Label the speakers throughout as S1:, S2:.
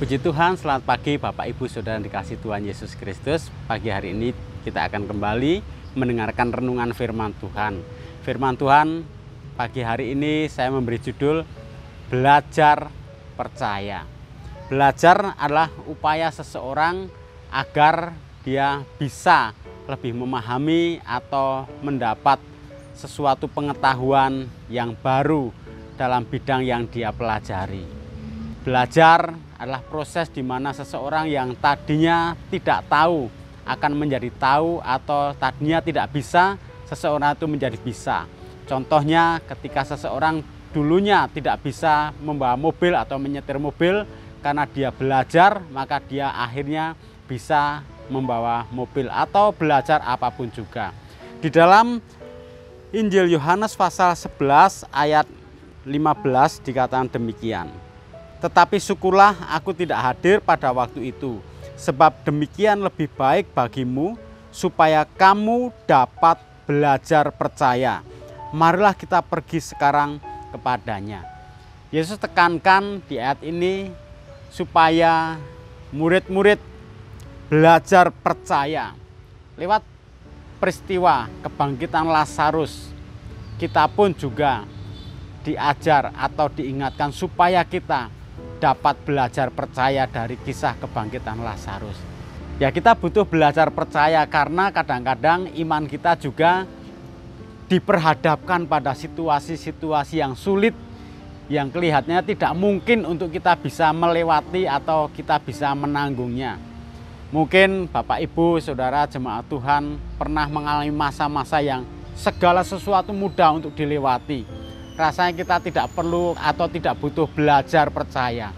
S1: Puji Tuhan, selamat pagi Bapak Ibu Saudara yang dikasihi Tuhan Yesus Kristus. Pagi hari ini kita akan kembali mendengarkan renungan firman Tuhan. Firman Tuhan pagi hari ini saya memberi judul Belajar Percaya. Belajar adalah upaya seseorang agar dia bisa lebih memahami atau mendapat sesuatu pengetahuan yang baru dalam bidang yang dia pelajari. Belajar adalah proses di mana seseorang yang tadinya tidak tahu akan menjadi tahu, atau tadinya tidak bisa, seseorang itu menjadi bisa. Contohnya ketika seseorang dulunya tidak bisa membawa mobil atau menyetir mobil, karena dia belajar maka dia akhirnya bisa membawa mobil atau belajar apapun juga. Di dalam Injil Yohanes pasal 11 ayat 15 dikatakan demikian. Tetapi syukurlah aku tidak hadir pada waktu itu, sebab demikian lebih baik bagimu, supaya kamu dapat belajar percaya. Marilah kita pergi sekarang kepadanya. Yesus tekankan di ayat ini supaya murid-murid belajar percaya. Lewat peristiwa kebangkitan Lazarus, kita pun juga diajar atau diingatkan supaya kita dapat belajar percaya dari kisah kebangkitan Lazarus. Ya, kita butuh belajar percaya karena kadang-kadang iman kita juga diperhadapkan pada situasi-situasi yang sulit, yang kelihatannya tidak mungkin untuk kita bisa melewati atau kita bisa menanggungnya. Mungkin Bapak Ibu Saudara jemaat Tuhan pernah mengalami masa-masa yang segala sesuatu mudah untuk dilewati. Rasanya kita tidak perlu atau tidak butuh belajar percaya.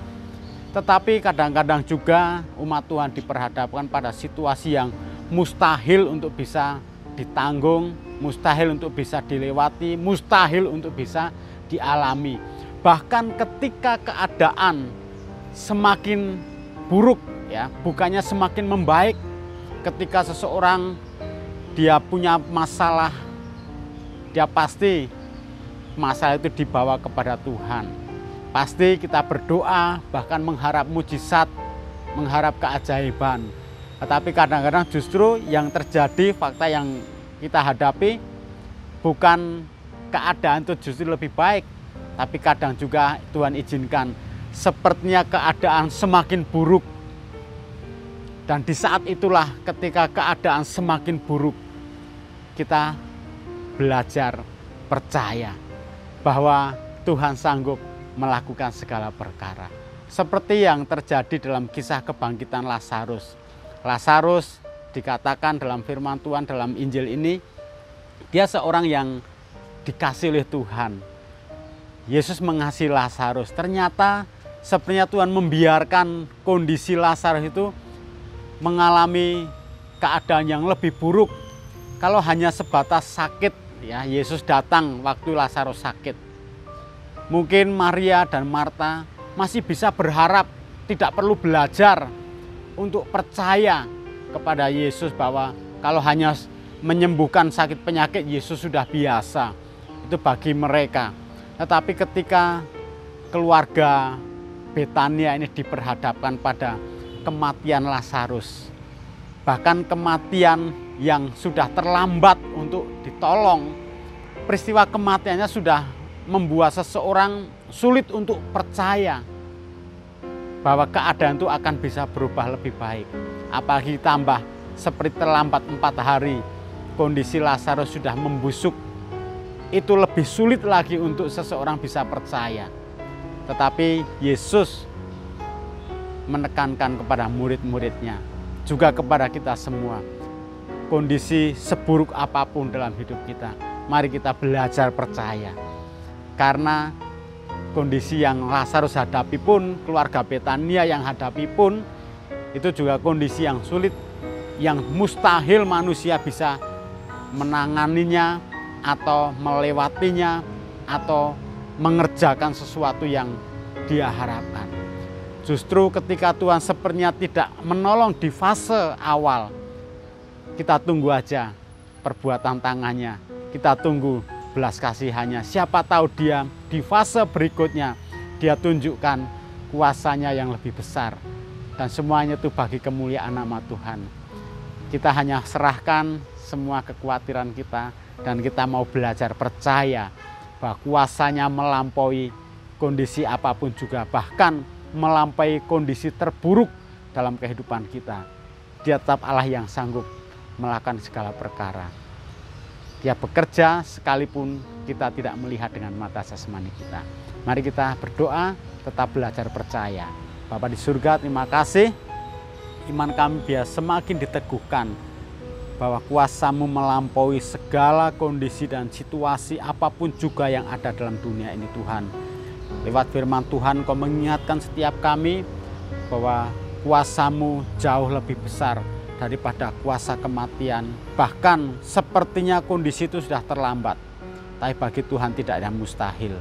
S1: Tetapi kadang-kadang juga umat Tuhan diperhadapkan pada situasi yang mustahil untuk bisa ditanggung, mustahil untuk bisa dilewati, mustahil untuk bisa dialami. Bahkan ketika keadaan semakin buruk, ya, bukannya semakin membaik, ketika seseorang dia punya masalah, dia pasti masalah itu dibawa kepada Tuhan. Pasti kita berdoa, bahkan mengharap mujizat, mengharap keajaiban. Tetapi kadang-kadang justru yang terjadi, fakta yang kita hadapi, bukan keadaan itu justru lebih baik, tapi kadang juga Tuhan izinkan sepertinya keadaan semakin buruk. Dan di saat itulah ketika keadaan semakin buruk, kita belajar percaya bahwa Tuhan sanggup melakukan segala perkara. Seperti yang terjadi dalam kisah kebangkitan Lazarus. Lazarus dikatakan dalam firman Tuhan dalam Injil ini, dia seorang yang dikasih oleh Tuhan. Yesus mengasihi Lazarus. Ternyata sepertinya Tuhan membiarkan kondisi Lazarus itu mengalami keadaan yang lebih buruk. Kalau hanya sebatas sakit, ya, Yesus datang waktu Lazarus sakit. Mungkin Maria dan Marta masih bisa berharap, tidak perlu belajar untuk percaya kepada Yesus bahwa kalau hanya menyembuhkan sakit penyakit Yesus sudah biasa. Itu bagi mereka. Tetapi ketika keluarga Betania ini diperhadapkan pada kematian Lazarus, bahkan kematian yang sudah terlambat untuk ditolong, peristiwa kematiannya sudah membuat seseorang sulit untuk percaya bahwa keadaan itu akan bisa berubah lebih baik. Apalagi tambah seperti terlambat 4 hari, kondisi Lazarus sudah membusuk. Itu lebih sulit lagi untuk seseorang bisa percaya. Tetapi Yesus menekankan kepada murid-muridnya, juga kepada kita semua, kondisi seburuk apapun dalam hidup kita, mari kita belajar percaya. Karena kondisi yang Lazarus hadapi pun, keluarga Betania yang hadapi pun, itu juga kondisi yang sulit, yang mustahil manusia bisa menanganinya, atau melewatinya, atau mengerjakan sesuatu yang dia harapkan. Justru ketika Tuhan sepertinya tidak menolong di fase awal, kita tunggu aja perbuatan tangannya, kita tunggu belas kasihannya. Siapa tahu dia di fase berikutnya, dia tunjukkan kuasanya yang lebih besar, dan semuanya itu bagi kemuliaan nama Tuhan. Kita hanya serahkan semua kekhawatiran kita dan kita mau belajar percaya bahwa kuasanya melampaui kondisi apapun juga, bahkan melampaui kondisi terburuk dalam kehidupan kita. Dia tetap Allah yang sanggup melakukan segala perkara. Dia bekerja sekalipun kita tidak melihat dengan mata jasmani kita. Mari kita berdoa, tetap belajar percaya. Bapa di surga, terima kasih. Iman kami biar semakin diteguhkan bahwa kuasa-Mu melampaui segala kondisi dan situasi apapun juga yang ada dalam dunia ini Tuhan. Lewat firman Tuhan Kau mengingatkan setiap kami bahwa kuasa-Mu jauh lebih besar daripada kuasa kematian. Bahkan sepertinya kondisi itu sudah terlambat. Tapi bagi Tuhan tidak ada mustahil.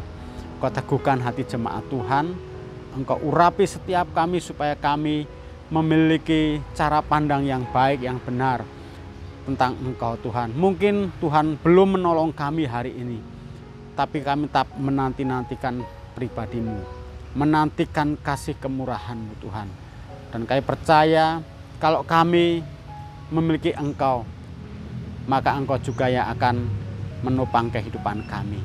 S1: Kau teguhkan hati jemaat Tuhan. Engkau urapi setiap kami supaya kami memiliki cara pandang yang baik, yang benar tentang Engkau Tuhan. Mungkin Tuhan belum menolong kami hari ini, tapi kami tetap menanti-nantikan pribadi-Mu, menantikan kasih kemurahan-Mu Tuhan. Dan kami percaya kalau kami memiliki Engkau, maka Engkau juga yang akan menopang kehidupan kami.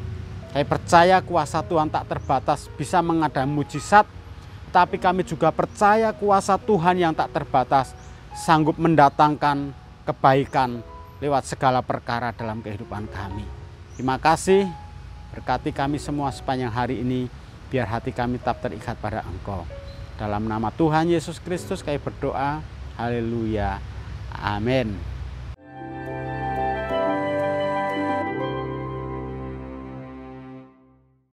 S1: Kami percaya kuasa Tuhan tak terbatas bisa mengadakan mujizat, tapi kami juga percaya kuasa Tuhan yang tak terbatas sanggup mendatangkan kebaikan lewat segala perkara dalam kehidupan kami. Terima kasih, berkati kami semua sepanjang hari ini, biar hati kami tetap terikat pada Engkau. Dalam nama Tuhan Yesus Kristus kami berdoa, haleluya, amin.